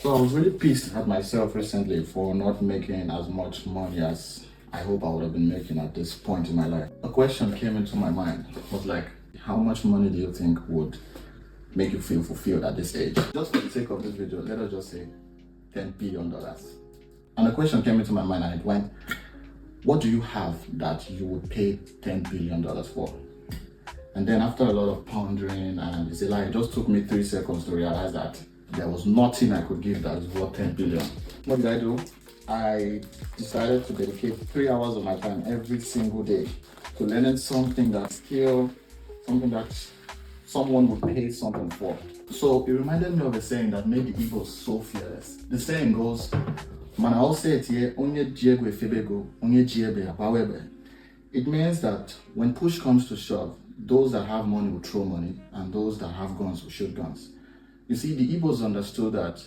So I was really pissed at myself recently for not making as much money as I hope I would have been making at this point in my life. A question came into my mind, was like, how much money do you think would make you feel fulfilled at this age? Just for the sake of this video, let us just say $10 billion. And the question came into my mind and it went, what do you have that you would pay $10 billion for? And then after a lot of pondering, and it's a lie, it just took me 3 seconds to realize that there was nothing I could give that is worth 10 billion. What did I do? I decided to dedicate 3 hours of my time every single day to learning something that skill, something that someone would pay something for. So it reminded me of a saying that made the Igbos so fearless. The saying goes, "Mana all say it here, onye jiegwe febego, onye jiebe apawebe." It means that when push comes to shove, those that have money will throw money, and those that have guns will shoot guns. You see, the Igbos understood that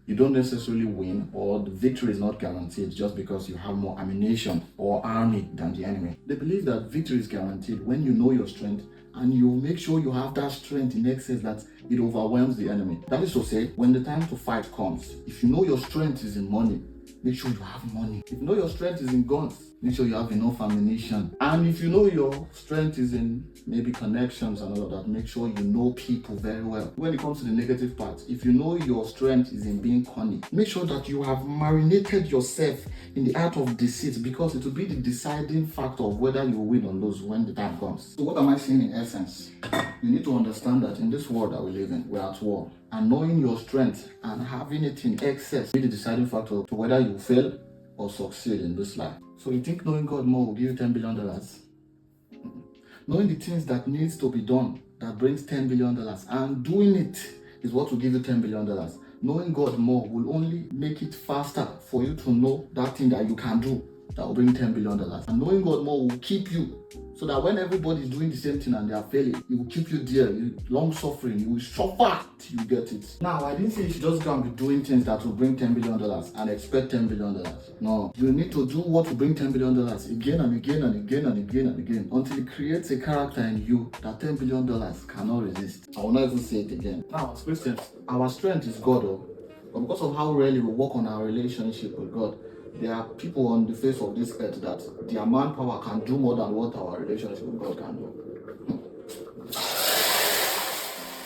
you don't necessarily win, or the victory is not guaranteed just because you have more ammunition or army than the enemy. They believe that victory is guaranteed when you know your strength and you make sure you have that strength in excess that it overwhelms the enemy. That is to say, when the time to fight comes, if you know your strength is in money, make sure you have money. If you know your strength is in guns, make sure you have enough ammunition. And if you know your strength is in maybe connections and all of that, make sure you know people very well. When it comes to the negative part, if you know your strength is in being cunning, make sure that you have marinated yourself in the art of deceit, because it will be the deciding factor of whether you will win or lose when the time comes. So what am I saying in essence? You need to understand that in this world that we live in, we're at war. And knowing your strength and having it in excess will be the deciding factor to whether you fail or succeed in this life. So you think knowing God more will give you $10 billion? Knowing the things that needs to be done that brings $10 billion and doing it is what will give you $10 billion. Knowing God more will only make it faster for you to know that thing that you can do that will bring $10 billion. And knowing God more will keep you, so that when everybody is doing the same thing and they are failing, it will keep you there. Long suffering, you will suffer till you get it. Now, I didn't say you should just go and be doing things that will bring $10 billion and expect $10 billion. No, you need to do what will bring $10 billion again and again and again and again and again until it creates a character in you that $10 billion cannot resist. I will not even say it again. Now, as Christians, our strength is God, but because of how rarely we work on our relationship with God, there are people on the face of this earth that their manpower can do more than what our relationship with God can do.